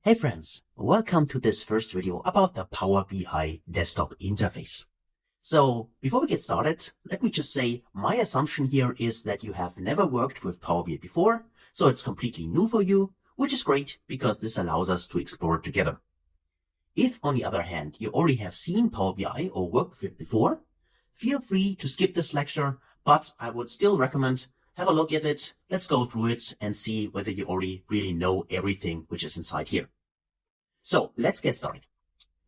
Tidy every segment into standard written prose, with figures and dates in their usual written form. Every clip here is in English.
Hey friends, welcome to this first video about the Power BI desktop interface. So before we get started, let me just say my assumption here is that you have never worked with Power BI before, so it's completely new for you, which is great because this allows us to explore it together. If, on the other hand, you already have seen Power BI or worked with it before, feel free to skip this lecture, but I would still recommend have a look at it, let's go through it and see whether you already really know everything which is inside here. So let's get started.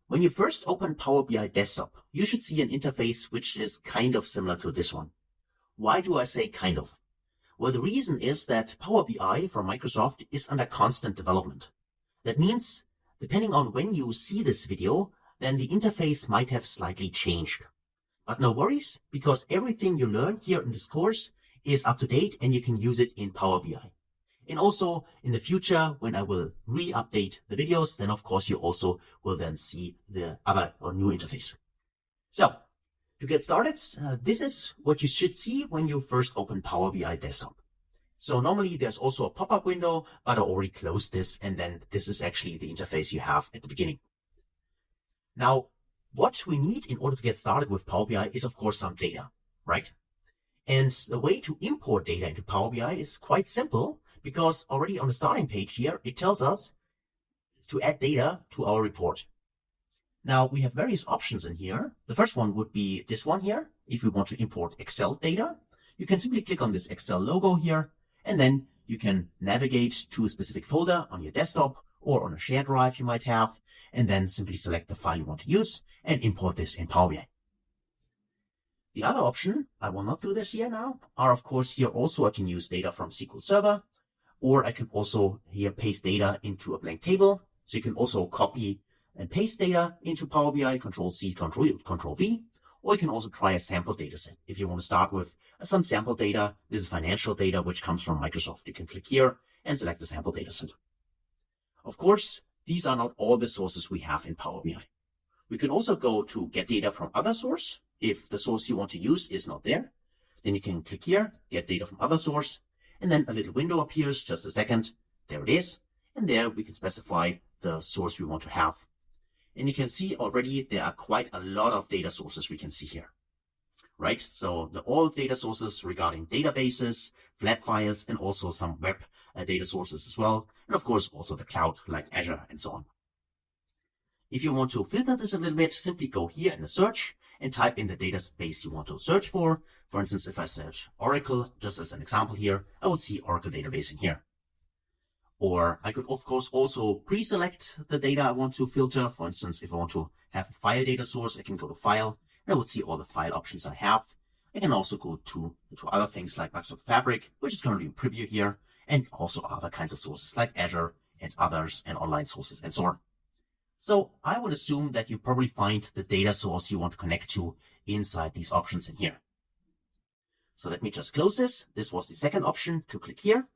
When you first open Power BI Desktop, you should see an interface which is kind of similar to this one. Why do I say kind of? Well, the reason is that Power BI from Microsoft is under constant development. That means, depending on when you see this video, then the interface might have slightly changed. But no worries, because everything you learn here in this course is up to date and you can use it in Power BI. And also in the future, when I will re-update the videos, then of course you also will then see the other or new interface. So to get started, this is what you should see when you first open Power BI Desktop. So normally there's also a pop-up window, but I already closed this, and then this is actually the interface you have at the beginning. Now, what we need in order to get started with Power BI is of course some data, right? And the way to import data into Power BI is quite simple, because already on the starting page here, it tells us to add data to our report. Now we have various options in here. The first one would be this one here. If we want to import Excel data, you can simply click on this Excel logo here, and then you can navigate to a specific folder on your desktop or on a shared drive you might have, and then simply select the file you want to use and import this in Power BI. The other option, I will not do this here now, are of course here also I can use data from SQL Server, or I can also here paste data into a blank table. So you can also copy and paste data into Power BI, Control C, Control V, or you can also try a sample data set. If you want to start with some sample data, this is financial data which comes from Microsoft. You can click here and select the sample data set. Of course, these are not all the sources we have in Power BI. We can also go to get data from other source. If the source you want to use is not there, then you can click here, get data from other source, and then a little window appears, just a second. There it is. And there we can specify the source we want to have. And you can see already there are quite a lot of data sources we can see here, right? So all data sources regarding databases, flat files, and also some web data sources as well. And of course, also the cloud like Azure and so on. If you want to filter this a little bit, simply go here in the search and type in the database you want to search for. For instance, if I search Oracle, just as an example here, I would see Oracle database in here. Or I could, of course, also pre-select the data I want to filter. For instance, if I want to have a file data source, I can go to File, and I would see all the file options I have. I can also go to other things like Microsoft Fabric, which is currently in preview here, and also other kinds of sources like Azure and others, and online sources and so on. So I would assume that you probably find the data source you want to connect to inside these options in here. So let me just close this. This was the second option to click here.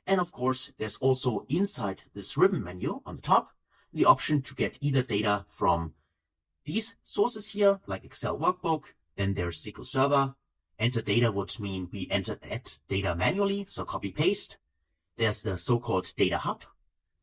And of course, there's also inside this ribbon menu on the top, the option to get either data from these sources here, like Excel Workbook. Then there's SQL Server. Enter data would mean we add data manually, so copy paste. There's the so-called Data Hub.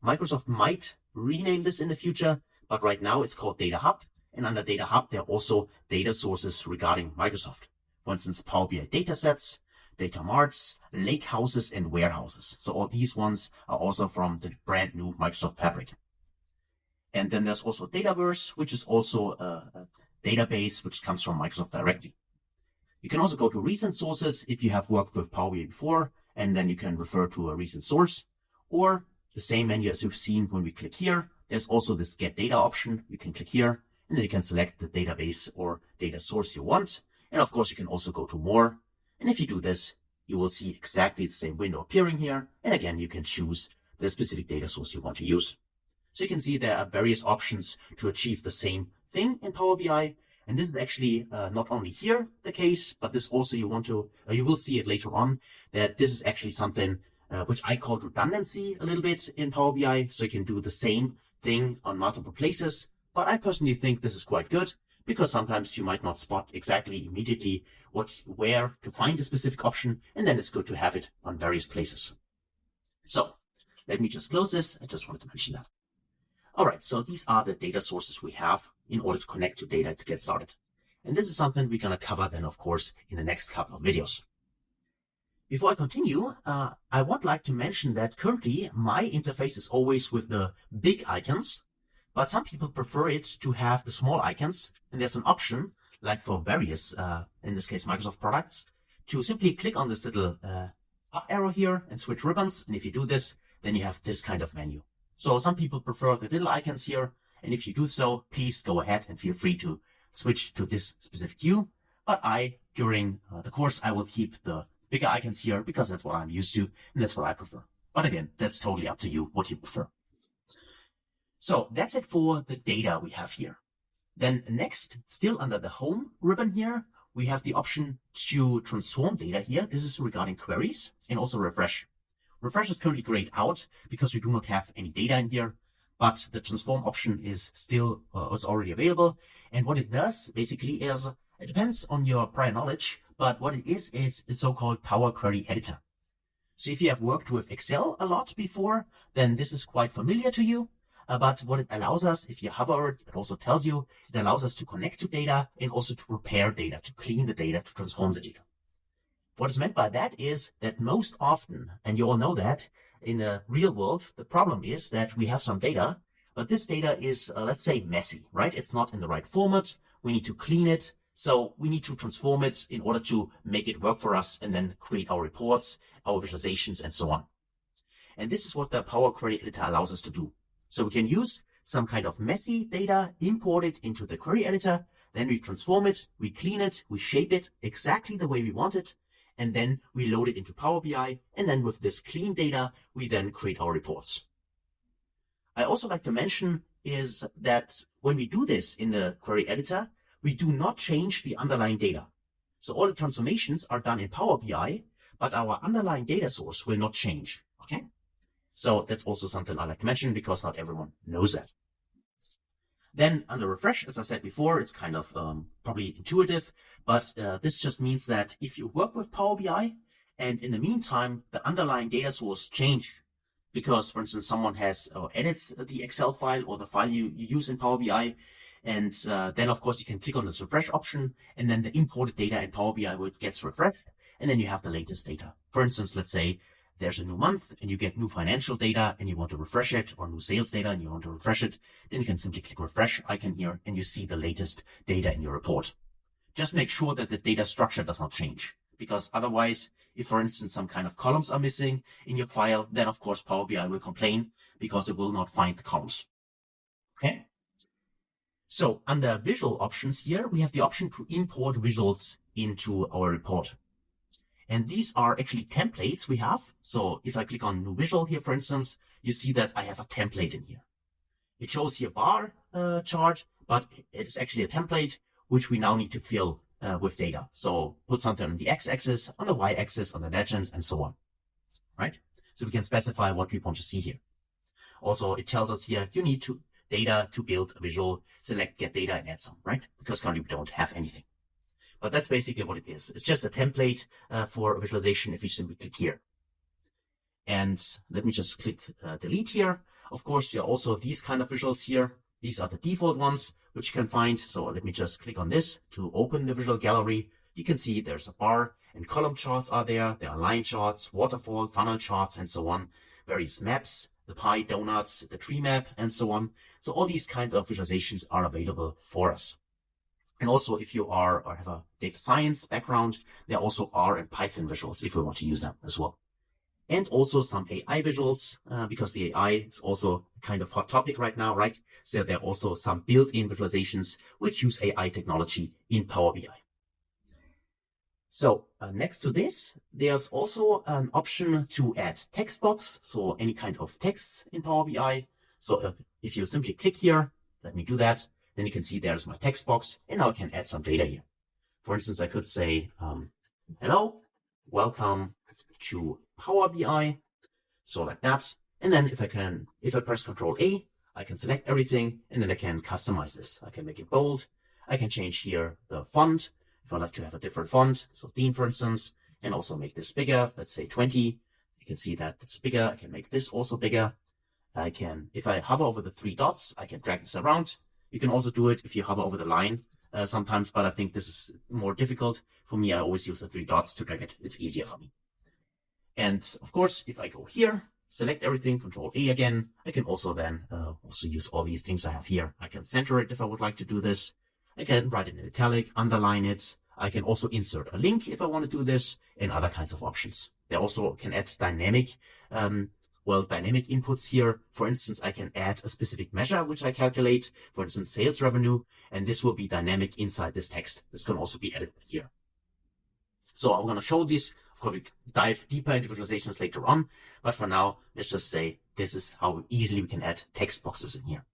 Microsoft might rename this in the future, but right now it's called Data Hub. And under Data Hub, there are also data sources regarding Microsoft. For instance, Power BI datasets, data marts, lake houses, and warehouses. So all these ones are also from the brand new Microsoft Fabric. And then there's also Dataverse, which is also a database which comes from Microsoft directly. You can also go to recent sources if you have worked with Power BI before, and then you can refer to a recent source. Or the same menu as we've seen when we click here, there's also this Get Data option. You can click here, and then you can select the database or data source you want. And of course, you can also go to More. And if you do this, you will see exactly the same window appearing here. And again, you can choose the specific data source you want to use. So you can see there are various options to achieve the same thing in Power BI. And this is actually not only here the case, but this also you will see it later on, that this is actually something which I call redundancy a little bit in Power BI. So you can do the same thing on multiple places. But I personally think this is quite good, because sometimes you might not spot exactly immediately where to find a specific option, and then it's good to have it on various places. So let me just close this. I just wanted to mention that. All right, so these are the data sources we have in order to connect to data to get started. And this is something we're going to cover then, of course, in the next couple of videos. Before I continue, I would like to mention that currently my interface is always with the big icons, but some people prefer it to have the small icons. And there's an option, like for various, in this case, Microsoft products, to simply click on this little up arrow here and switch ribbons. And if you do this, then you have this kind of menu. So some people prefer the little icons here. And if you do so, please go ahead and feel free to switch to this specific view. But during the course, I will keep the bigger icons here because that's what I'm used to and that's what I prefer. But again, that's totally up to you what you prefer. So that's it for the data we have here. Then next, still under the home ribbon here, we have the option to transform data here. This is regarding queries and also refresh. Refresh is currently grayed out because we do not have any data in here, but the transform option is still it's already available. And what it does basically is, it depends on your prior knowledge, but what it is a so-called Power Query Editor. So if you have worked with Excel a lot before, then this is quite familiar to you. But what it allows us, if you hover it, it also tells you, it allows us to connect to data and also to prepare data, to clean the data, to transform the data. What is meant by that is that most often, and you all know that, in the real world, the problem is that we have some data, but this data is, let's say, messy, right? It's not in the right format. We need to clean it. So we need to transform it in order to make it work for us and then create our reports, our visualizations, and so on. And this is what the Power Query Editor allows us to do. So we can use some kind of messy data, import it into the query editor, then we transform it, we clean it, we shape it exactly the way we want it, and then we load it into Power BI, and then with this clean data, we then create our reports. I also like to mention is that when we do this in the query editor, we do not change the underlying data. So all the transformations are done in Power BI, but our underlying data source will not change, okay? So that's also something I like to mention because not everyone knows that. Then under refresh, as I said before, it's kind of probably intuitive, but this just means that if you work with Power BI and in the meantime, the underlying data source change because, for instance, someone has edits the Excel file or the file you use in Power BI, and then of course you can click on this refresh option and then the imported data in Power BI gets refreshed and then you have the latest data. For instance, let's say there's a new month and you get new financial data and you want to refresh it, or new sales data and you want to refresh it, then you can simply click refresh icon here and you see the latest data in your report. Just make sure that the data structure does not change, because otherwise, if for instance some kind of columns are missing in your file, then of course Power BI will complain because it will not find the columns. Okay. So under visual options here, we have the option to import visuals into our report. And these are actually templates we have. So if I click on new visual here, for instance, you see that I have a template in here. It shows here bar chart, but it is actually a template which we now need to fill with data. So put something on the x-axis, on the y-axis, on the legends, and so on, right? So we can specify what we want to see here. Also, it tells us here, you need data to build a visual, select get data and add some, right? Because currently we don't have anything. But that's basically what it is. It's just a template for visualization if you simply click here. And let me just click delete here. Of course, there are also these kind of visuals here. These are the default ones which you can find. So let me just click on this to open the visual gallery. You can see there's a bar and column charts are there. There are line charts, waterfall, funnel charts, and so on. Various maps, the pie, donuts, the tree map, and so on. So all these kinds of visualizations are available for us. And also, if you are or have a data science background, there also are in Python visuals if we want to use them as well. And also some AI visuals, because the AI is also kind of hot topic right now, right? So there are also some built-in visualizations which use AI technology in Power BI. So next to this, there's also an option to add text box. So any kind of texts in Power BI. So if you simply click here, let me do that. Then you can see there's my text box, and now I can add some data here. For instance, I could say, hello, welcome to Power BI. So like that. And then if I press Control A, I can select everything, and then I can customize this. I can make it bold. I can change here the font if I like to have a different font. So theme, for instance, and also make this bigger. Let's say 20. You can see that it's bigger. I can make this also bigger. if I hover over the three dots, I can drag this around. You can also do it if you hover over the line sometimes, but I think this is more difficult. For me, I always use the three dots to drag it. It's easier for me. And of course, if I go here, select everything, Control A again, I can also then also use all these things I have here. I can center it if I would like to do this. I can write it in italic, underline it. I can also insert a link if I want to do this, and other kinds of options. They also can add dynamic inputs here. For instance, I can add a specific measure which I calculate, for instance, sales revenue, and this will be dynamic inside this text. This can also be added here. So I'm going to show this. Of course, we dive deeper into visualizations later on, but for now, let's just say this is how easily we can add text boxes in here,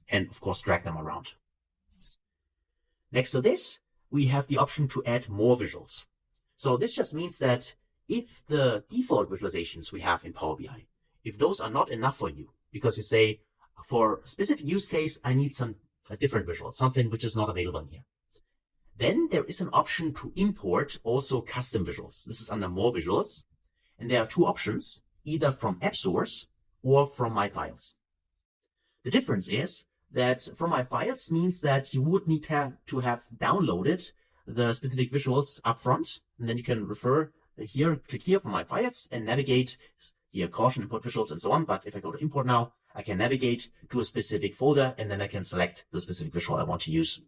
and of course, drag them around. Next to this, we have the option to add more visuals. So this just means that if the default visualizations we have in Power BI, if those are not enough for you, because you say, for a specific use case, I need some different visual, something which is not available in here, then there is an option to import also custom visuals. This is under more visuals. And there are two options, either from App Source or from My Files. The difference is that from My Files means that you would need to have downloaded the specific visuals up front. And then you can refer here, click here for My Files and navigate here, caution, import visuals and so on. But if I go to import now, I can navigate to a specific folder and then I can select the specific visual I want to use.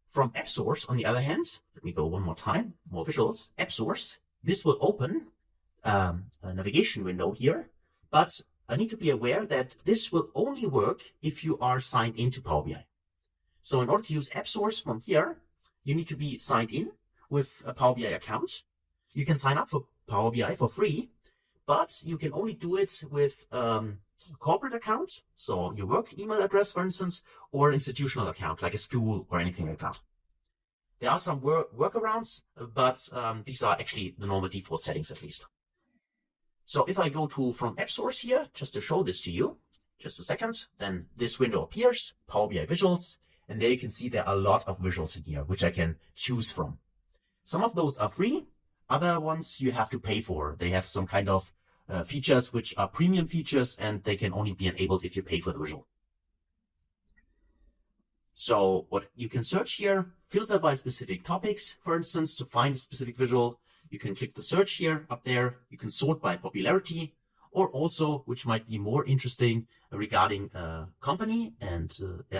From App Source, on the other hand, let me go one more time, more visuals, App Source, this will open a navigation window here, but I need to be aware that this will only work if you are signed into Power BI. So in order to use App Source from here, you need to be signed in with a Power BI account. You can sign up for Power BI for free, but you can only do it with corporate account, so your work email address, for instance, or institutional account, like a school or anything like that. There are some workarounds, but these are actually the normal default settings at least. So if I go to from App Source here, just to show this to you, just a second, then this window appears, Power BI Visuals, and there you can see there are a lot of visuals in here, which I can choose from. Some of those are free, other ones you have to pay for. They have some kind of features which are premium features, and they can only be enabled if you pay for the visual. So what you can search here, filter by specific topics, for instance, to find a specific visual. You can click the search here up there. You can sort by popularity, or also, which might be more interesting regarding company and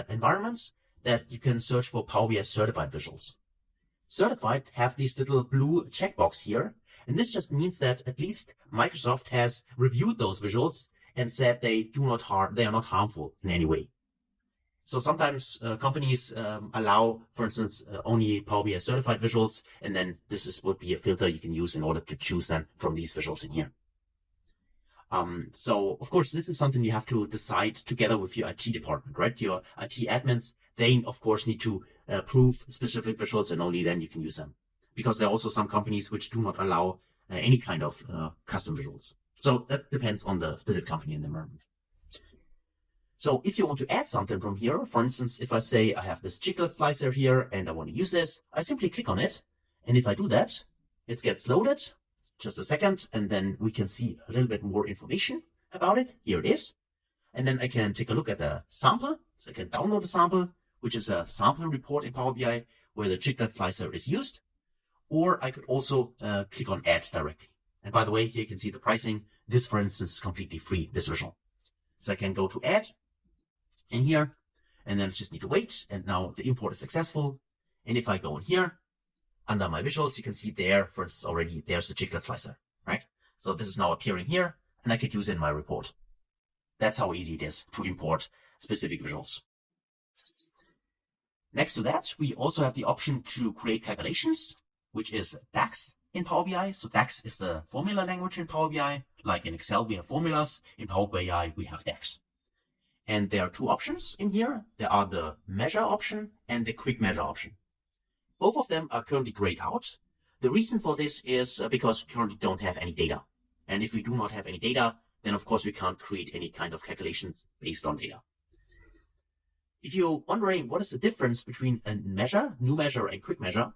environments, that you can search for Power BI certified visuals. Certified have this little blue checkbox here. And this just means that at least Microsoft has reviewed those visuals and said they are not harmful in any way. So sometimes companies allow, for instance, only Power BI certified visuals, and then would be a filter you can use in order to choose them from these visuals in here. So of course, this is something you have to decide together with your IT department, right? Your IT admins, they of course need to approve specific visuals, and only then you can use them. Because there are also some companies which do not allow any kind of custom visuals. So that depends on the specific company and the environment. So if you want to add something from here, for instance, if I say I have this chiclet slicer here and I want to use this, I simply click on it. And if I do that, it gets loaded. Just a second. And then we can see a little bit more information about it. Here it is. And then I can take a look at the sample. So I can download the sample, which is a sample report in Power BI where the chiclet slicer is used. Or I could also click on add directly. And by the way, here you can see the pricing. This, for instance, is completely free, this visual. So I can go to add in here, and then I just need to wait. And now the import is successful. And if I go in here, under my visuals, you can see there, for instance, already there's the chiclet slicer, right? So this is now appearing here, and I could use it in my report. That's how easy it is to import specific visuals. Next to that, we also have the option to create calculations, which is DAX in Power BI. So DAX is the formula language in Power BI. Like in Excel, we have formulas. In Power BI, we have DAX. And there are two options in here. There are the measure option and the quick measure option. Both of them are currently grayed out. The reason for this is because we currently don't have any data. And if we do not have any data, then of course we can't create any kind of calculations based on data. If you're wondering what is the difference between a measure, new measure, and quick measure,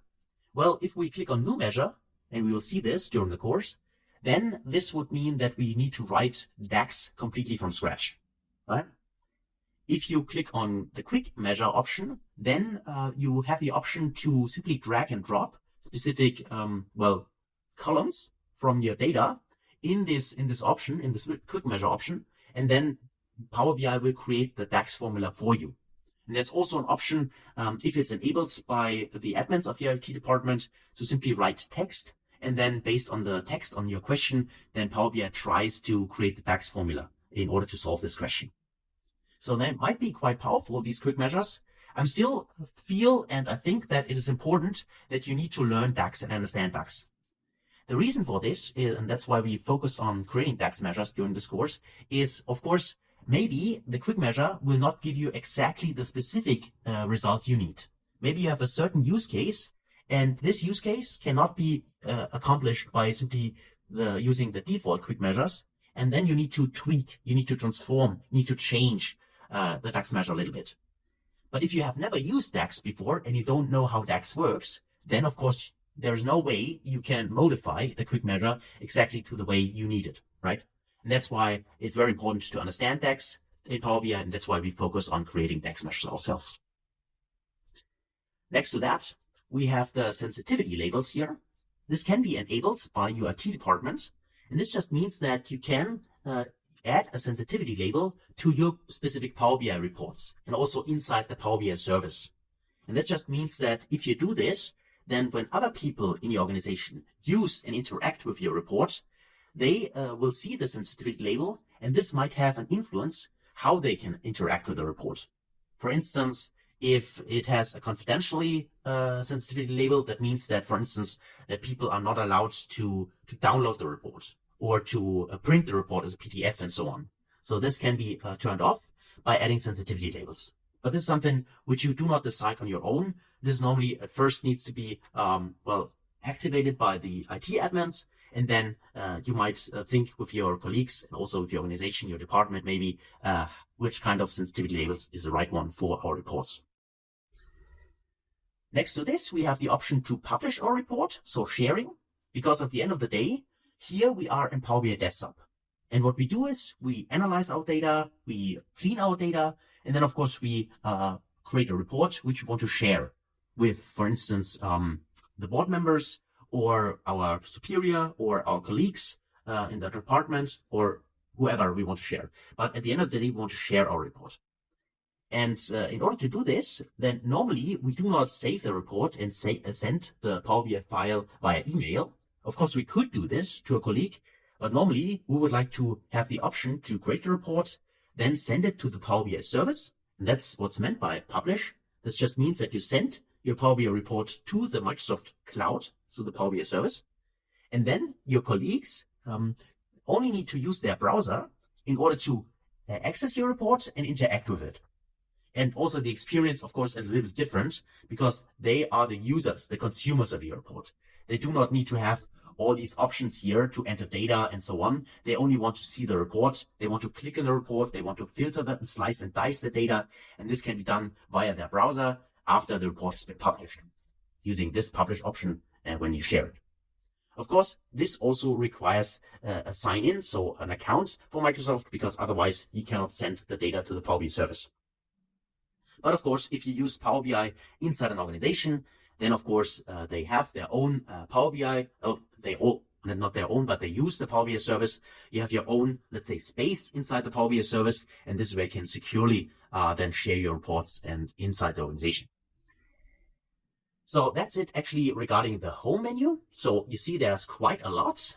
well, if we click on new measure, and we will see this during the course, then this would mean that we need to write DAX completely from scratch, right? If you click on the quick measure option, then you have the option to simply drag and drop specific, columns from your data in this option, in this quick measure option, and then Power BI will create the DAX formula for you. And there's also an option, if it's enabled by the admins of your IT department, to simply write text, and then based on the text on your question, then Power BI tries to create the DAX formula in order to solve this question. So they might be quite powerful, these quick measures. I still feel and I think that it is important that you need to learn DAX and understand DAX. The reason for this, and that's why we focus on creating DAX measures during this course, is of course, maybe the quick measure will not give you exactly the specific result you need. Maybe you have a certain use case, and this use case cannot be accomplished by simply using the default quick measures. And then you need to tweak, you need to transform, you need to change the DAX measure a little bit. But if you have never used DAX before and you don't know how DAX works, then of course there is no way you can modify the quick measure exactly to the way you need it, right? And that's why it's very important to understand DAX in Power BI, and that's why we focus on creating DAX measures ourselves. Next to that, we have the sensitivity labels here. This can be enabled by your IT department, and this just means that you can add a sensitivity label to your specific Power BI reports and also inside the Power BI service. And that just means that if you do this, then when other people in your organization use and interact with your report, they will see the sensitivity label, and this might have an influence how they can interact with the report. For instance, if it has a confidentially sensitivity label, that means that, for instance, that people are not allowed to download the report or to print the report as a PDF and so on. So this can be turned off by adding sensitivity labels. But this is something which you do not decide on your own. This normally at first needs to be, activated by the IT admins. And then you might think with your colleagues and also with your organization, your department, maybe which kind of sensitivity labels is the right one for our reports. Next to this, we have the option to publish our report, so sharing, because at the end of the day, here we are in Power BI Desktop. And what we do is we analyze our data, we clean our data, and then of course we create a report which we want to share with, for instance, the board members or our superior or our colleagues in the department or whoever we want to share. But at the end of the day, we want to share our report. And in order to do this, then normally we do not save the report and send the Power BI file via email. Of course, we could do this to a colleague, but normally we would like to have the option to create the report, then send it to the Power BI service. And that's what's meant by publish. This just means that you send your Power BI report to the Microsoft Cloud, so the Power BI service. And then your colleagues only need to use their browser in order to access your report and interact with it. And also the experience, of course, is a little bit different because they are the users, the consumers of your report. They do not need to have all these options here to enter data and so on. They only want to see the report. They want to click in the report. They want to filter and slice and dice the data. And this can be done via their browser after the report has been published, using this publish option when you share it. Of course, this also requires a sign-in, so an account for Microsoft, because otherwise you cannot send the data to the Power BI service. But of course, if you use Power BI inside an organization, then of course they have their own Power BI. Not their own, but they use the Power BI service. You have your own, let's say, space inside the Power BI service, and this way you can securely then share your reports and inside the organization. So that's it actually regarding the home menu. So you see there's quite a lot.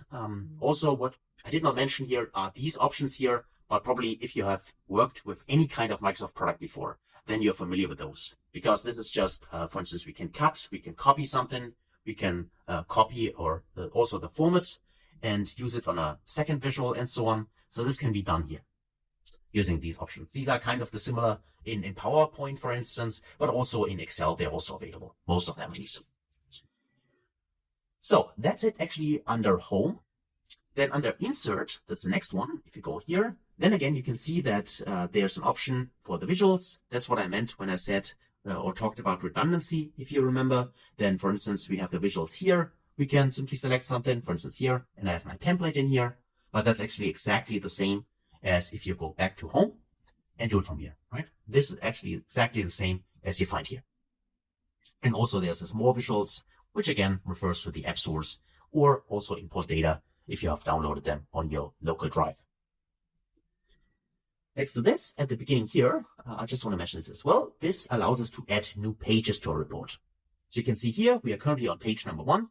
Also, what I did not mention here are these options here, but probably if you have worked with any kind of Microsoft product before, then you're familiar with those. Because this is just, for instance, we can cut, we can copy something, we can copy or also the format and use it on a second visual and so on. So this can be done here using these options. These are kind of the similar in PowerPoint, for instance, but also in Excel, they're also available, most of them at least. So that's it actually under Home. Then under Insert, that's the next one. If you go here, then again, you can see that there's an option for the visuals. That's what I meant when I said or talked about redundancy. If you remember, then for instance, we have the visuals here we can simply select something, for instance here, and I have my template in here, but that's actually exactly the same as if you go back to home and do it from here, right? This is actually exactly the same as you find here. And also there's this more visuals, which again refers to the app source, or also import data if you have downloaded them on your local drive. Next to this, at the beginning here, I just want to mention this as well. This allows us to add new pages to our report. So you can see here, we are currently on page number 1.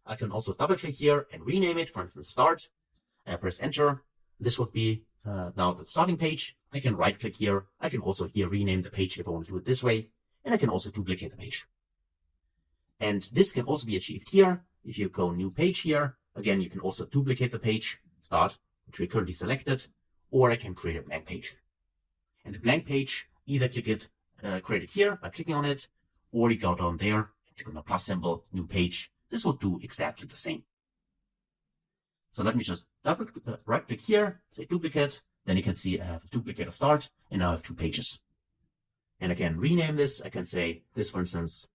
I can also double click here and rename it, for instance, start. I press enter. This would be now the starting page. I can right click here. I can also here rename the page if I want to do it this way. And I can also duplicate the page. And this can also be achieved here. If you go new page here, again, you can also duplicate the page, start, which we currently selected, or I can create a blank page. And the blank page, either click it, create it here by clicking on it, or you go down there and click on the plus symbol, new page. This will do exactly the same. So let me just right click here, say duplicate. Then you can see I have a duplicate of start, and now I have 2 pages. And I can rename this. I can say this, for instance,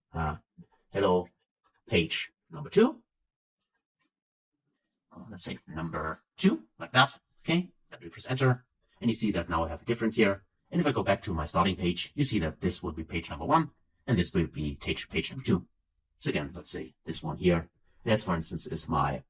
hello page number 2. Let's say number 2, like that. Okay. Let me press enter, and you see that now I have a different here. And if I go back to my starting page, you see that this would be page number 1, and this will be page number 2. So again, let's say this one here. That's, for instance, is my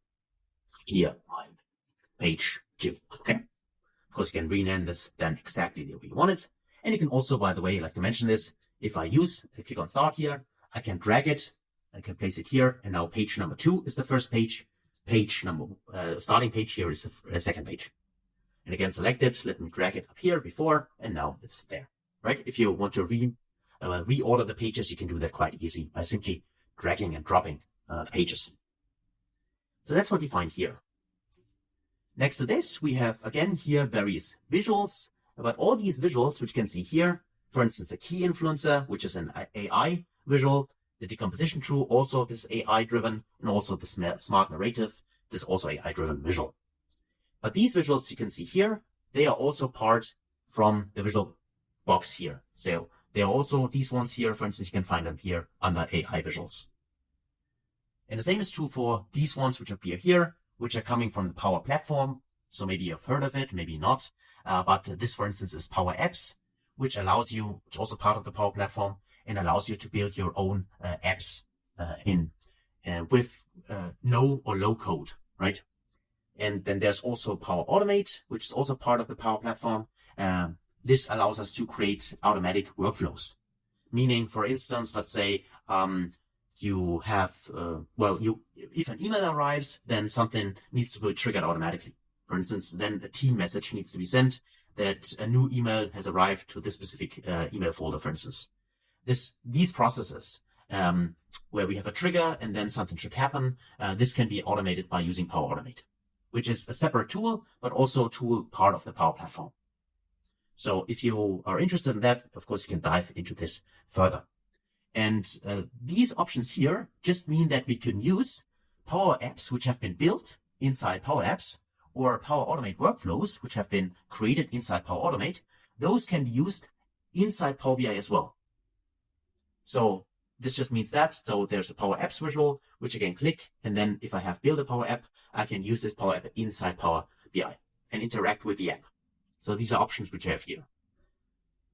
page 2. Okay. Of course, you can rename this then exactly the way you want it. And you can also, by the way, like to mention this, if I click on start here, I can drag it, I can place it here, and now page number 2 is the first page. Starting page here is the second page. And again, select it, let me drag it up here before, and now it's there, right? If you want to reorder the pages, you can do that quite easily by simply dragging and dropping the pages. So that's what you find here. Next to this, we have, again, here various visuals. But all these visuals, which you can see here, for instance, the key influencer, which is an AI visual, the decomposition true, also this AI driven, and also the smart narrative, this also AI driven visual. But these visuals you can see here, they are also part from the visual box here. So they are also these ones here, for instance, you can find them here under AI visuals. And the same is true for these ones which appear here, which are coming from the Power Platform. So maybe you've heard of it, maybe not. But this, for instance, is Power Apps, which allows you, which is also part of the Power Platform, and allows you to build your own apps with no or low code, right? And then there's also Power Automate, which is also part of the Power Platform. This allows us to create automatic workflows. Meaning, for instance, let's say you have, if an email arrives, then something needs to be triggered automatically. For instance, then a team message needs to be sent that a new email has arrived to this specific email folder, for instance. These processes, where we have a trigger and then something should happen, this can be automated by using Power Automate, which is a separate tool, but also a tool part of the Power Platform. So if you are interested in that, of course, you can dive into this further. And these options here just mean that we can use Power Apps which have been built inside Power Apps, or Power Automate workflows which have been created inside Power Automate. Those can be used inside Power BI as well. So this just means that. So there's a Power Apps visual, which I can click, and then if I have built a Power App, I can use this Power App inside Power BI and interact with the app. So these are options which I have here.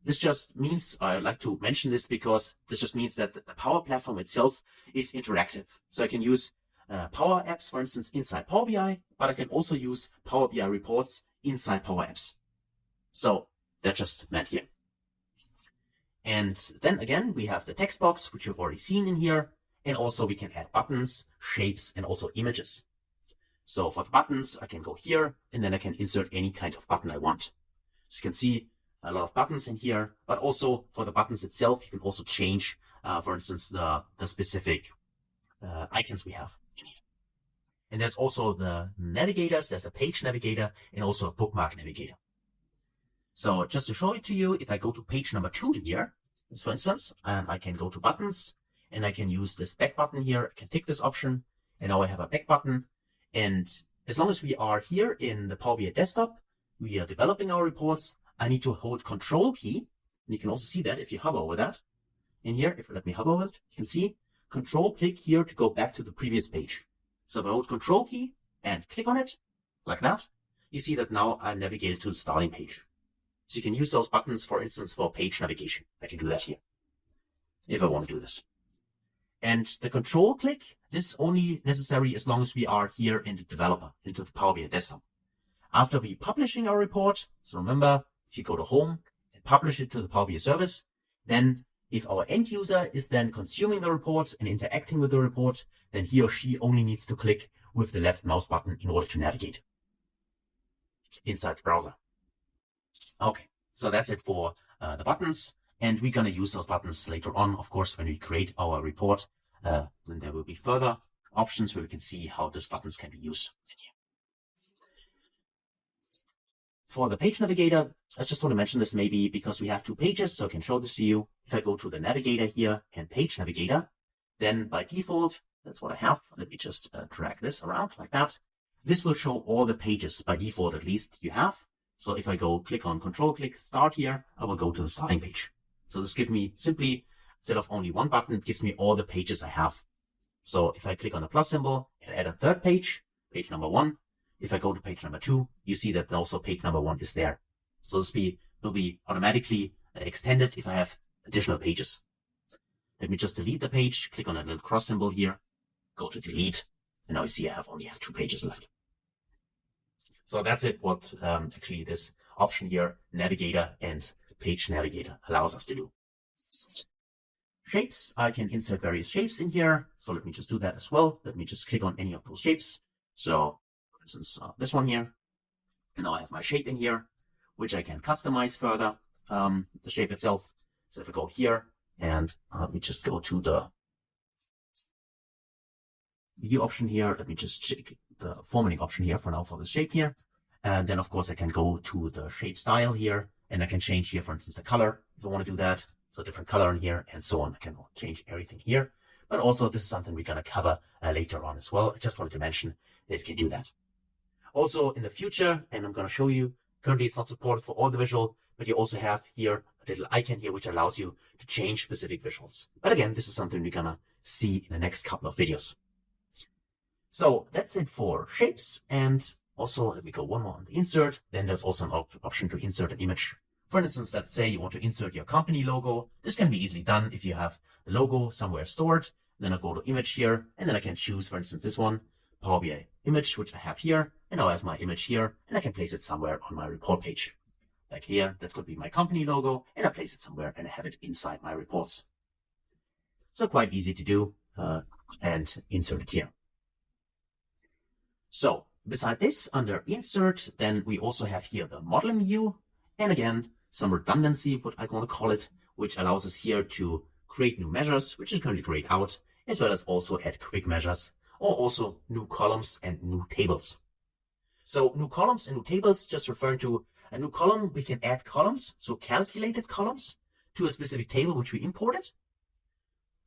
This just means, I like to mention this because this just means that the Power Platform itself is interactive. So I can use Power Apps, for instance, inside Power BI, but I can also use Power BI reports inside Power Apps. So that's just meant here. And then again, we have the text box, which you've already seen in here. And also we can add buttons, shapes, and also images. So for the buttons, I can go here, and then I can insert any kind of button I want. So you can see a lot of buttons in here, but also for the buttons itself, you can also change, for instance, the specific icons we have in here. And there's also the navigators. There's a page navigator and also a bookmark navigator. So just to show it to you, if I go to page number 2 in here, for instance, I can go to buttons and I can use this back button here. I can tick this option, and now I have a back button. And as long as we are here in the Power BI desktop, we are developing our reports, I need to hold Control key. And you can also see that if you hover over that. In here, if you let me hover over it, you can see Control click here to go back to the previous page. So if I hold Control key and click on it, like that, you see that now I'm navigated to the starting page. So you can use those buttons, for instance, for page navigation. I can do that here, if I want to do this. And the Control click, this is only necessary as long as we are here in the developer, into the Power BI desktop. After we publishing our report, so remember, if you go to Home and publish it to the Power BI service, then if our end user is then consuming the report and interacting with the report, then he or she only needs to click with the left mouse button in order to navigate inside the browser. Okay, so that's it for the buttons, and we're going to use those buttons later on, of course, when we create our report. Then there will be further options where we can see how those buttons can be used. For the page navigator, I just want to mention this maybe because we have 2 pages, so I can show this to you. If I go to the navigator here and page navigator, then by default, that's what I have. Let me just drag this around like that. This will show all the pages by default, at least you have. So if I go click on Control click Start here, I will go to the starting page. So this gives me simply, instead of only one button, it gives me all the pages I have. So if I click on the plus symbol and add a third page, page number 1, if I go to page number 2, you see that also page number 1 is there. So this will be automatically extended if I have additional pages. Let me just delete the page, click on that little cross symbol here, go to delete, and now you see I only have 2 pages left. So that's it, what actually this option here, Navigator and Page Navigator, allows us to do. Shapes, I can insert various shapes in here. So let me just do that as well. Let me just click on any of those shapes. So for instance, this one here. And now I have my shape in here, which I can customize further, the shape itself. So if I go here and let me just go to the view option here, let me just check the formatting option here for now for the shape here. And then of course I can go to the shape style here and I can change here, for instance, the color if I want to do that. So different color in here and so on. I can change everything here. But also this is something we're going to cover later on as well. I just wanted to mention that you can do that. Also in the future, and I'm going to show you, currently it's not supported for all the visual, but you also have here a little icon here which allows you to change specific visuals. But again, this is something we're going to see in the next couple of videos. So that's it for shapes. And also let me go one more on the insert. Then there's also an option to insert an image. For instance, let's say you want to insert your company logo. This can be easily done if you have the logo somewhere stored. Then I go to image here, and then I can choose, for instance, this one, Power BI image, which I have here. And now I have my image here, and I can place it somewhere on my report page. Like here, that could be my company logo, and I place it somewhere and I have it inside my reports. So quite easy to do and insert it here. So beside this, under insert, then we also have here the modeling view. And again, some redundancy, what I want to call it, which allows us here to create new measures, which is currently grayed out, as well as also add quick measures, or also new columns and new tables. So new columns and new tables, just referring to a new column, we can add columns, so calculated columns, to a specific table which we imported.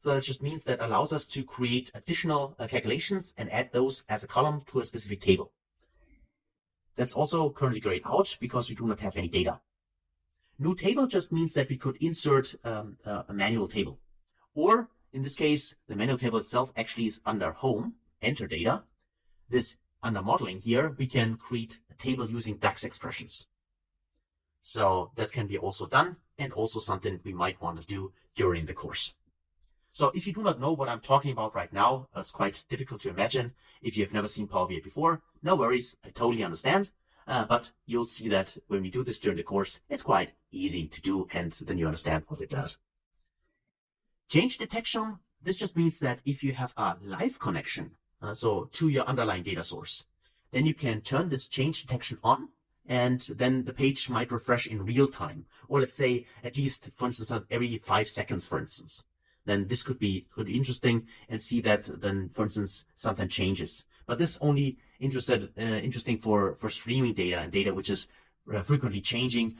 So that just means that allows us to create additional calculations and add those as a column to a specific table. That's also currently grayed out because we do not have any data. New table just means that we could insert a manual table. Or in this case, the manual table itself actually is under Home, Enter Data. This under Modeling here, we can create a table using DAX expressions. So that can be also done, and also something we might want to do during the course. So if you do not know what I'm talking about right now, it's quite difficult to imagine. If you have never seen Power BI before, no worries, I totally understand. But you'll see that when we do this during the course, it's quite easy to do, and then you understand what it does. Change detection, this just means that if you have a live connection, so to your underlying data source, then you can turn this change detection on, and then the page might refresh in real time, or let's say at least, for instance, every 5 seconds, for instance. Then this could be interesting and see that then, for instance, something changes. But this is only interesting for streaming data and data which is frequently changing.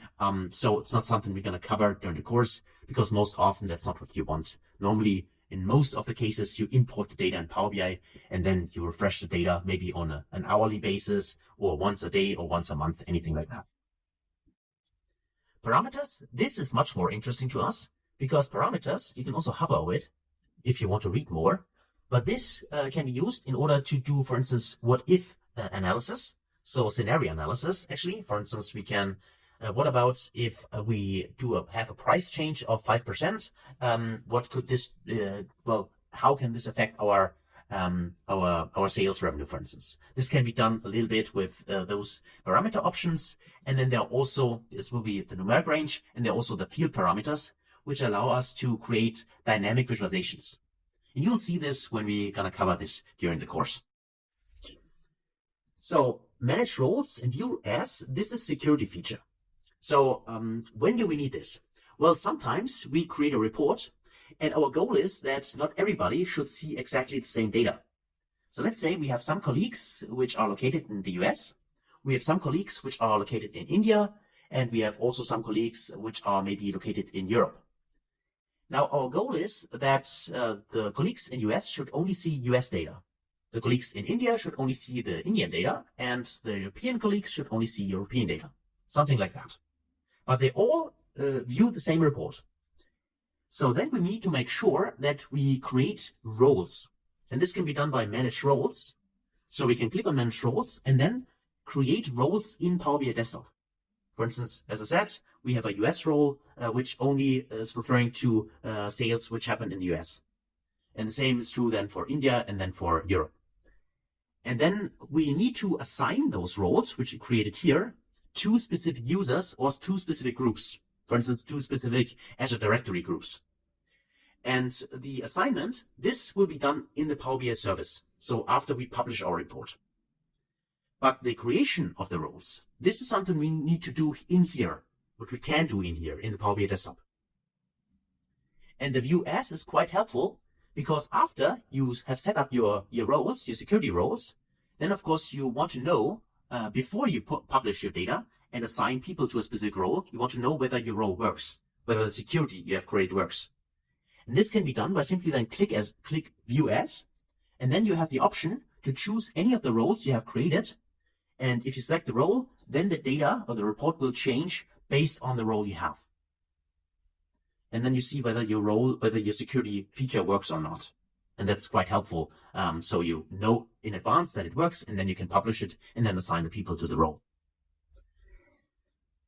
So it's not something we're going to cover during the course because most often that's not what you want. Normally, in most of the cases, you import the data in Power BI and then you refresh the data maybe on an hourly basis or once a day or once a month, anything like that. Parameters, this is much more interesting to us because parameters, you can also hover over it if you want to read more. But this can be used in order to do, for instance, what if analysis. So scenario analysis, actually. For instance, we can, what about if we have a price change of 5%? What could this, how can this affect our sales revenue, for instance? This can be done a little bit with those parameter options. And then there are also, this will be the numeric range, and there are also the field parameters, which allow us to create dynamic visualizations. And you'll see this when we're going to cover this during the course. So manage roles and view as, this is security feature. So when do we need this? Well, sometimes we create a report and our goal is that not everybody should see exactly the same data. So let's say we have some colleagues which are located in the US. We have some colleagues which are located in India, and we have also some colleagues which are maybe located in Europe. Now, our goal is that the colleagues in US should only see US data. The colleagues in India should only see the Indian data, and the European colleagues should only see European data. Something like that. But they all view the same report. So then we need to make sure that we create roles. And this can be done by manage roles. So we can click on manage roles and then create roles in Power BI Desktop. For instance, as I said, we have a US role, which only is referring to sales which happen in the US. And the same is true then for India and then for Europe. And then we need to assign those roles, which we created here, to specific users or to specific groups. For instance, to specific Azure Directory groups. And the assignment, this will be done in the Power BI service. So after we publish our report. But the creation of the roles, this is something we need to do in here, what we can do in here in the Power BI Desktop. And the view as is quite helpful because after you have set up your roles, your security roles, then of course you want to know, before you publish your data and assign people to a specific role, you want to know whether your role works, whether the security you have created works. And this can be done by simply then click view as, and then you have the option to choose any of the roles you have created. And if you select the role, then the data or the report will change based on the role you have. And then you see whether your security feature works or not. And that's quite helpful. So you know in advance that it works, and then you can publish it and then assign the people to the role.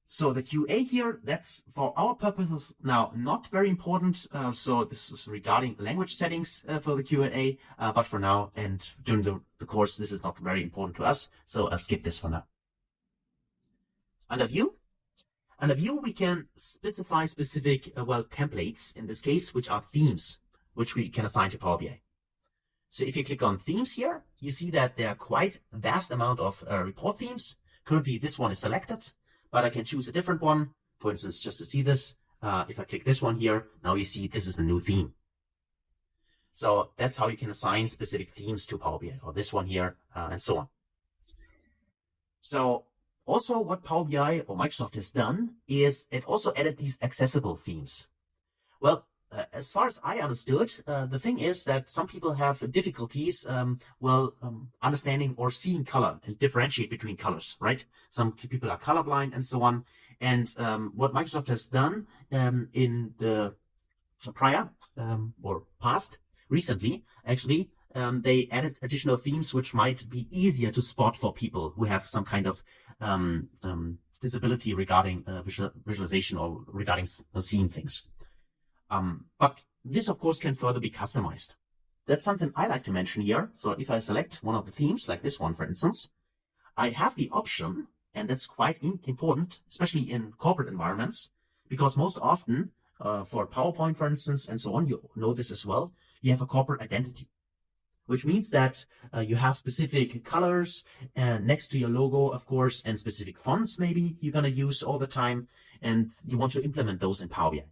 So the QA here, that's for our purposes now not very important. So this is regarding language settings for the Q&A, but for now and during the course, this is not very important to us. So I'll skip this for now. Under view, we can specify specific, templates in this case, which are themes, which we can assign to Power BI. So if you click on themes here, you see that there are quite a vast amount of report themes. Currently, this one is selected. But I can choose a different one, for instance, just to see this. If I click this one here, now you see this is a new theme. So that's how you can assign specific themes to Power BI, or this one here, and so on. So also what Power BI or Microsoft has done is it also added these accessible themes. Well, as far as I understood, the thing is that some people have difficulties, understanding or seeing color and differentiate between colors, right? Some people are colorblind and so on. And what Microsoft has done in the prior or past, recently, actually, they added additional themes which might be easier to spot for people who have some kind of disability regarding visualization or regarding seeing things. But this, of course, can further be customized. That's something I like to mention here. So if I select one of the themes, like this one, for instance, I have the option, and that's quite important, especially in corporate environments, because most often, for PowerPoint, for instance, and so on, you know this as well, you have a corporate identity, which means that you have specific colors next to your logo, of course, and specific fonts maybe you're going to use all the time, and you want to implement those in Power BI.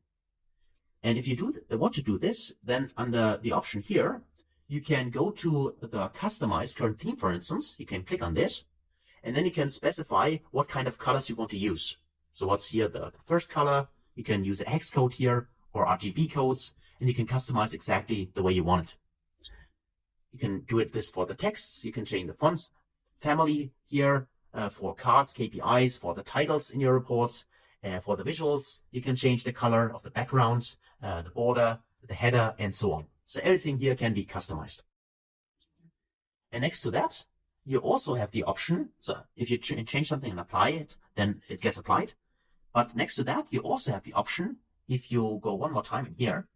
And if you want to do this, then under the option here, you can go to the customize current theme, for instance. You can click on this, and then you can specify what kind of colors you want to use. So what's here, the first color, you can use a hex code here or RGB codes, and you can customize exactly the way you want it. You can do this for the texts. You can change the fonts family here for cards, KPIs, for the titles in your reports. For the visuals, you can change the color of the background, the border, the header, and so on. So everything here can be customized. And next to that, you also have the option. So if you change something and apply it, then it gets applied. But next to that, you also have the option. If you go one more time in here,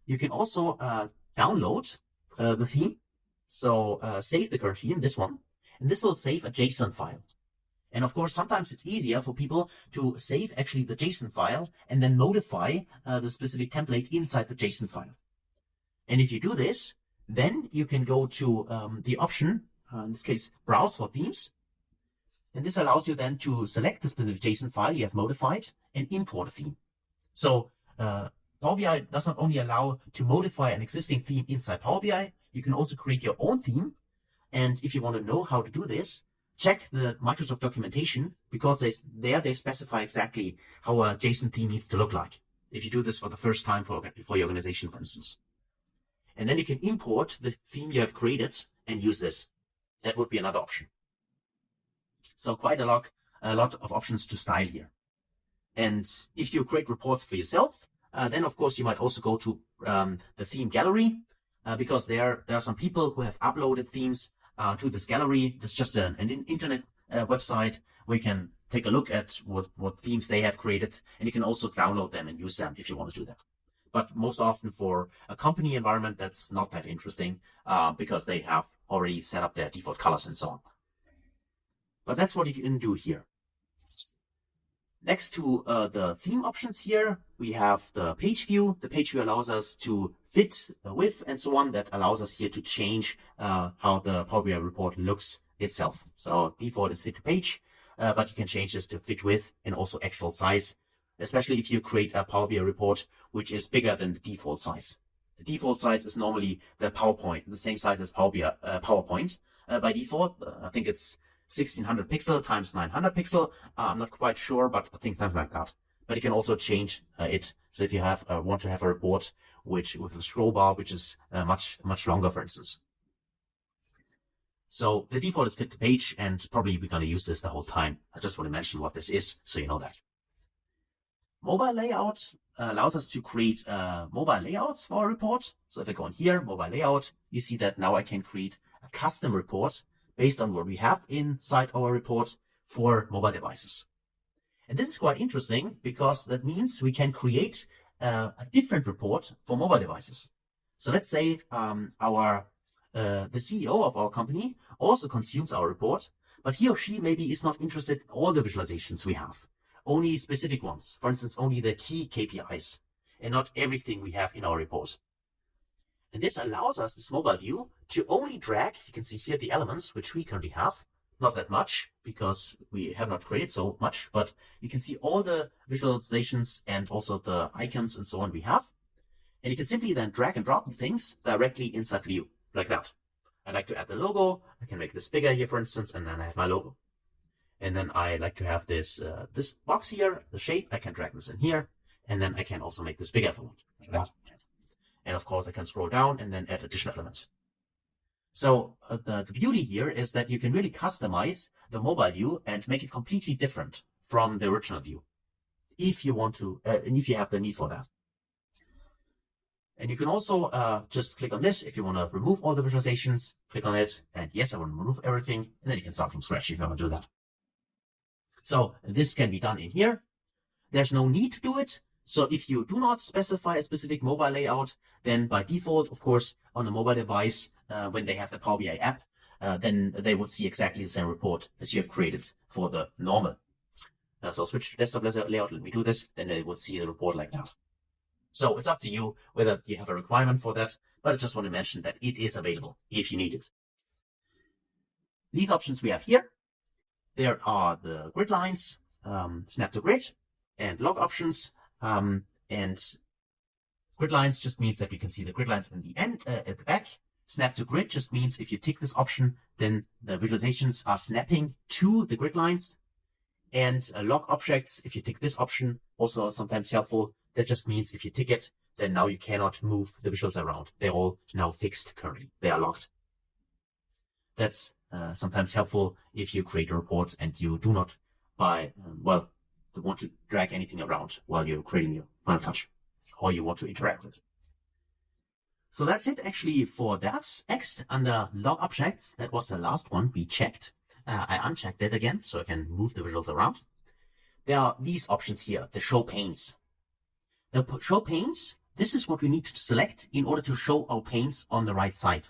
you can also download the theme. So save the current theme, this one, and this will save a JSON file. And of course, sometimes it's easier for people to save actually the JSON file and then modify the specific template inside the JSON file. And if you do this, then you can go to the option, in this case, browse for themes. And this allows you then to select the specific JSON file you have modified and import a theme. So Power BI does not only allow to modify an existing theme inside Power BI, you can also create your own theme. And if you want to know how to do this, check the Microsoft documentation, because they specify exactly how a JSON theme needs to look like. If you do this for the first time for your organization, for instance. And then you can import the theme you have created and use this. That would be another option. So quite a lot of options to style here. And if you create reports for yourself, then of course you might also go to the theme gallery, because there are some people who have uploaded themes to this gallery. That's just an internet website where you can take a look at what themes they have created, and you can also download them and use them if you want to do that. But most often for a company environment, that's not that interesting because they have already set up their default colors and so on. But that's what you can do here. Next to the theme options here, we have the page view. The page view allows us to fit with and so on. That allows us here to change how the Power BI report looks itself. So default is fit to page, but you can change this to fit with and also actual size, especially if you create a Power BI report which is bigger than the default size. The default size is normally the PowerPoint, the same size as PowerPoint. By default, I think it's 1600 pixel times 900 pixel. I'm not quite sure, but I think something like that. But you can also change it. So if you have want to have a report with a scroll bar, which is much longer, for instance. So the default is fit to page, and probably we're going to use this the whole time. I just want to mention what this is, so you know that. Mobile layout allows us to create mobile layouts for our report. So if I go in here, mobile layout, you see that now I can create a custom report based on what we have inside our report for mobile devices. And this is quite interesting because that means we can create a different report for mobile devices. So let's say the CEO of our company also consumes our report, but he or she maybe is not interested in all the visualizations we have, only specific ones. For instance, only the key KPIs and not everything we have in our report. And this allows us, this mobile view, to only drag, you can see here the elements which we currently have, not that much because we have not created so much, but you can see all the visualizations and also the icons and so on we have. And you can simply then drag and drop things directly inside the view, like that. I'd like to add the logo. I can make this bigger here, for instance, and then I have my logo. And then I like to have this this box here, the shape. I can drag this in here, and then I can also make this bigger if I want, like that. And of course, I can scroll down and then add additional elements. So the beauty here is that you can really customize the mobile view and make it completely different from the original view, if you want to, and if you have the need for that. And you can also just click on this if you want to remove all the visualizations. Click on it, and yes, I want to remove everything, and then you can start from scratch if you want to do that. So this can be done in here. There's no need to do it. So if you do not specify a specific mobile layout, then by default, of course, on a mobile device, when they have the Power BI app, then they would see exactly the same report as you have created for the normal. So switch to desktop layout, let me do this, then they would see the report like that. So it's up to you whether you have a requirement for that, but I just want to mention that it is available if you need it. These options we have here, there are the grid lines, snap to grid, and log options. And grid lines just means that we can see the grid lines in the end, at the back. Snap to grid just means if you tick this option, then the visualizations are snapping to the grid lines. And log objects, if you tick this option, also sometimes helpful. That just means if you tick it, then now you cannot move the visuals around. They're all now fixed currently. They are locked. That's sometimes helpful if you create a report and you do not want to drag anything around while you're creating your final touch, or you want to interact with it. So that's it actually for that. Next, under log objects, that was the last one we checked. I unchecked it again so I can move the visuals around. There are these options here, the show panes. The show panes, this is what we need to select in order to show our panes on the right side.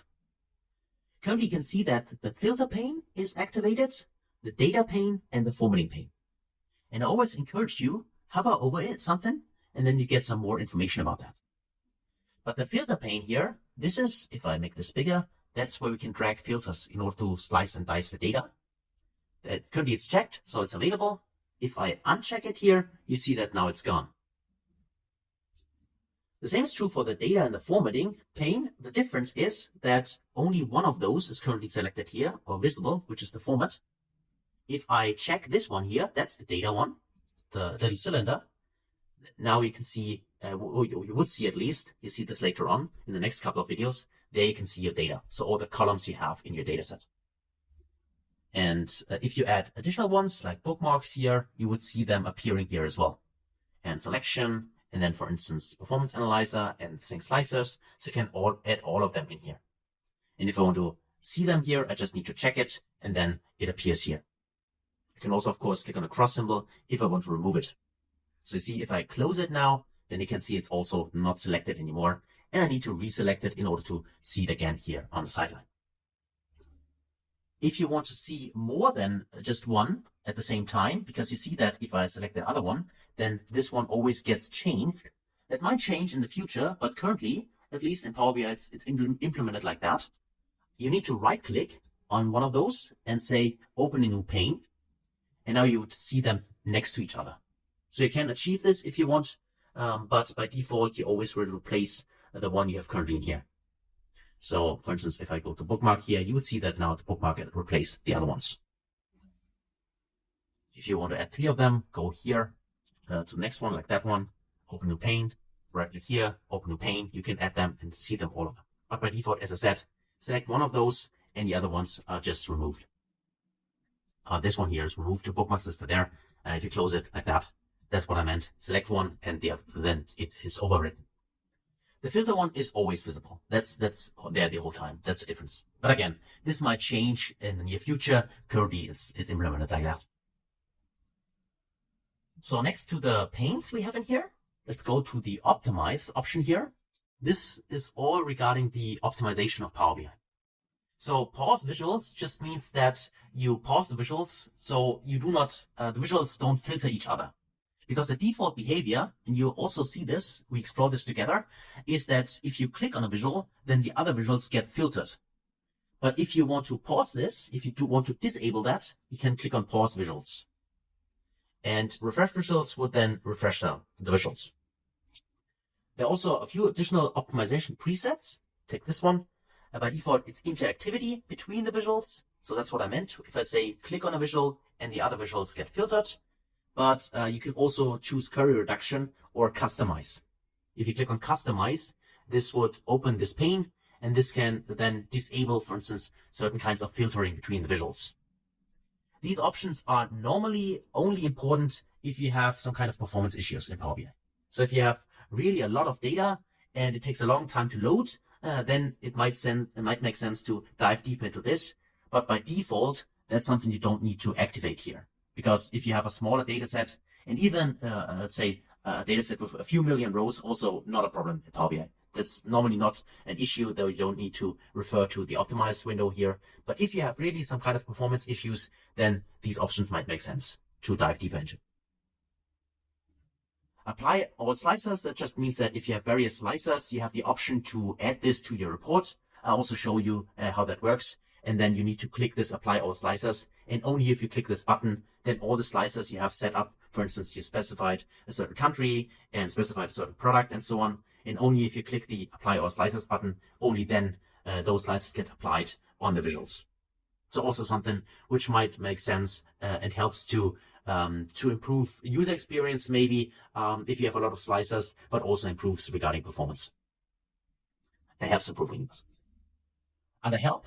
Currently you can see that the filter pane is activated, the data pane, and the formatting pane. And I always encourage you, hover over it, something, and then you get some more information about that. But the filter pane here, this is, if I make this bigger, that's where we can drag filters in order to slice and dice the data. Currently it's checked, so it's available. If I uncheck it here, you see that now it's gone. The same is true for the data and the formatting pane. The difference is that only one of those is currently selected here or visible, which is the format. If I check this one here, that's the data one, the little cylinder. Now you can see, you would see at least, you see this later on in the next couple of videos, there you can see your data. So all the columns you have in your data set. And if you add additional ones like bookmarks here, you would see them appearing here as well. And selection, and then for instance, performance analyzer and sync slicers. So you can add all of them in here. And if I want to see them here, I just need to check it and then it appears here. I can also, of course, click on the cross symbol if I want to remove it. So you see, if I close it now, then you can see it's also not selected anymore. And I need to reselect it in order to see it again here on the sideline. If you want to see more than just one at the same time, because you see that if I select the other one, then this one always gets changed. That might change in the future, but currently, at least in Power BI, it's implemented like that. You need to right click on one of those and say, open a new pane. And now you would see them next to each other. So you can achieve this if you want, but by default, you always will replace the one you have currently in here. So for instance, if I go to bookmark here, you would see that now the bookmark will replace the other ones. If you want to add 3 of them, go here to the next one, like that one, open new pane, right click here, open new pane. You can add them and see them, all of them. But by default, as I said, select one of those and the other ones are just removed. This one here is removed, the bookmarks is still there. If you close it like that, that's what I meant. Select one and the other, then it is overwritten. The filter one is always visible. That's there the whole time. That's the difference. But again, this might change in the near future. Currently, it's implemented like that. So next to the panes we have in here, let's go to the optimize option here. This is all regarding the optimization of Power BI. So pause visuals just means that you pause the visuals so you do not, the visuals don't filter each other. Because the default behavior, and you also see this, we explore this together, is that if you click on a visual, then the other visuals get filtered. But if you want to pause this, if you do want to disable that, you can click on pause visuals. And refresh visuals would then refresh the visuals. There are also a few additional optimization presets. Take this one. By default, it's interactivity between the visuals. So that's what I meant. If I say click on a visual and the other visuals get filtered, but you can also choose query reduction or customize. If you click on customize, this would open this pane, and this can then disable, for instance, certain kinds of filtering between the visuals. These options are normally only important if you have some kind of performance issues in Power BI. So if you have really a lot of data and it takes a long time to load, then it might make sense to dive deep into this. But by default, that's something you don't need to activate here. Because if you have a smaller data set, and even, let's say, a data set with a few million rows, also not a problem in Power BI. That's normally not an issue, though you don't need to refer to the optimized window here. But if you have really some kind of performance issues, then these options might make sense to dive deeper into. Apply all slicers. That just means that if you have various slicers, you have the option to add this to your report. I'll also show you how that works. And then you need to click this apply all slicers. And only if you click this button, then all the slicers you have set up, for instance, you specified a certain country and specified a certain product and so on. And only if you click the apply all slicers button, only then those slicers get applied on the visuals. So also something which might make sense and helps to improve user experience, maybe if you have a lot of slicers, but also improves regarding performance. It helps improving this. Under help,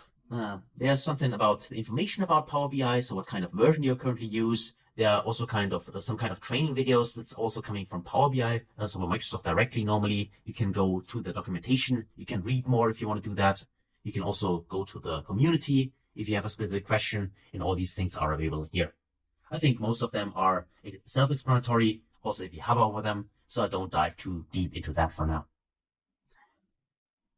there's something about the information about Power BI, so what kind of version you currently use, There are also some kind of training videos that's also coming from Power BI, so from Microsoft directly. Normally, you can go to the documentation. You can read more if you want to do that. You can also go to the community if you have a specific question, and all these things are available here. I think most of them are self-explanatory, also if you hover over them, so I don't dive too deep into that for now.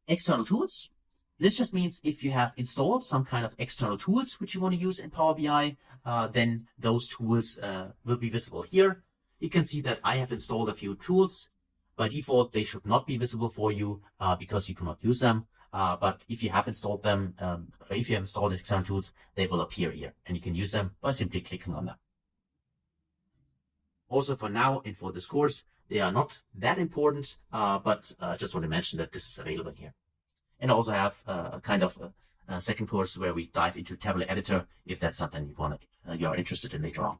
External tools. This just means if you have installed some kind of external tools which you want to use in Power BI, then those tools will be visible here. You can see that I have installed a few tools. By default, they should not be visible for you because you do not use them. But if you have installed them, if you have installed external tools, they will appear here and you can use them by simply clicking on them. Also for now and for this course, they are not that important, but I just want to mention that this is available here. And I also have a kind of a second course where we dive into Tabular Editor if that's something you are interested in later on.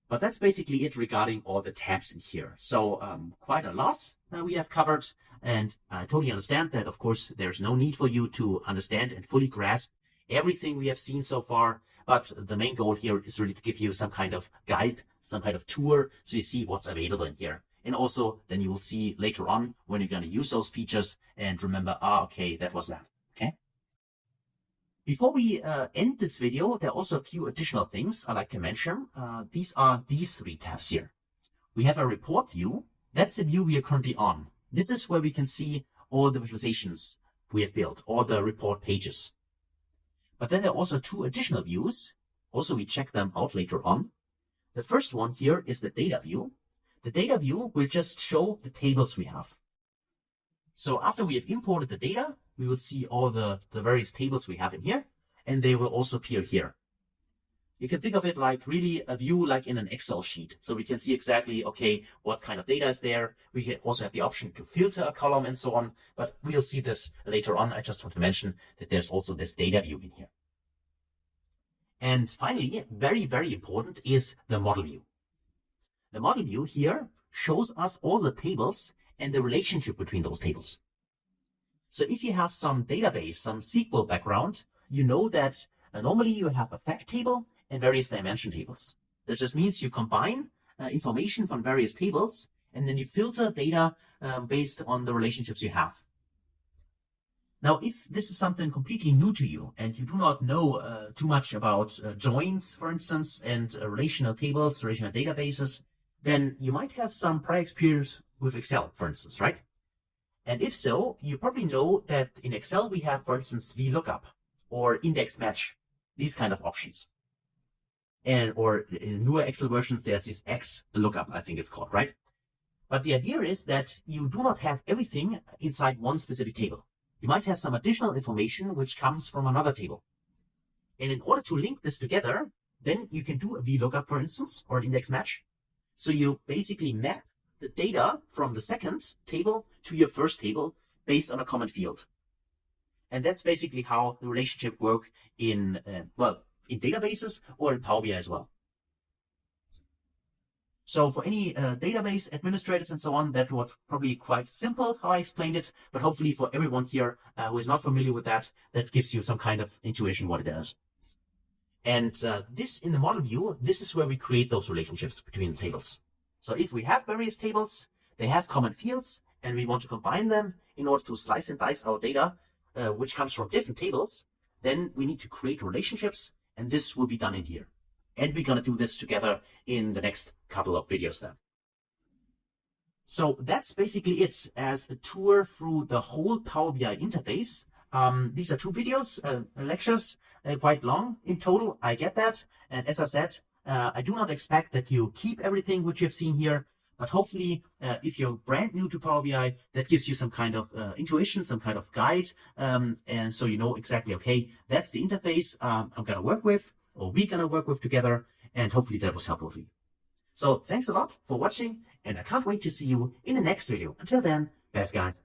But that's basically it regarding all the tabs in here. So quite a lot we have covered, and I totally understand that, of course, there's no need for you to understand and fully grasp everything we have seen so far. But the main goal here is really to give you some kind of guide, some kind of tour, so you see what's available in here. And also, then you will see later on when you're going to use those features and remember, okay, that was that. Okay. Before we end this video, there are also a few additional things I'd like to mention. These are these three tabs here. We have a report view. That's the view we are currently on. This is where we can see all the visualizations we have built, all the report pages. But then there are also two additional views. Also, we check them out later on. The first one here is the data view. The data view will just show the tables we have. So after we have imported the data, we will see all the various tables we have in here, and they will also appear here. You can think of it like really a view like in an Excel sheet. So we can see exactly, okay, what kind of data is there. We can also have the option to filter a column and so on, but we'll see this later on. I just want to mention that there's also this data view in here. And finally, very, very important is the model view. The model view here shows us all the tables and the relationship between those tables. So if you have some database, some SQL background, you know that normally you have a fact table and various dimension tables. That just means you combine information from various tables and then you filter data based on the relationships you have. Now, if this is something completely new to you and you do not know too much about joins, for instance, and relational tables, relational databases, then you might have some prior experience with Excel, for instance, right? And if so, you probably know that in Excel we have, for instance, VLOOKUP or index match, these kind of options. Or in newer Excel versions, there's this XLOOKUP, I think it's called, right? But the idea is that you do not have everything inside one specific table. You might have some additional information which comes from another table. And in order to link this together, then you can do a VLOOKUP, for instance, or an index match. So you basically map the data from the second table to your first table based on a common field. And that's basically how the relationship work in databases or in Power BI as well. So for any database administrators and so on, that was probably quite simple how I explained it, but hopefully for everyone here who is not familiar with that, that gives you some kind of intuition what it is. And this in the model view, this is where we create those relationships between the tables. So if we have various tables, they have common fields, and we want to combine them in order to slice and dice our data, which comes from different tables, then we need to create relationships, and this will be done in here. And we're going to do this together in the next couple of videos then. So that's basically it as a tour through the whole Power BI interface. These are two videos, lectures, quite long in total. I get that. And as I said, I do not expect that you keep everything which you've seen here, but hopefully if you're brand new to Power BI, that gives you some kind of intuition, some kind of guide. And so you know exactly, okay, that's the interface I'm going to work with, or we're going to work with together. And hopefully that was helpful for you. So thanks a lot for watching, and I can't wait to see you in the next video. Until then, best guys.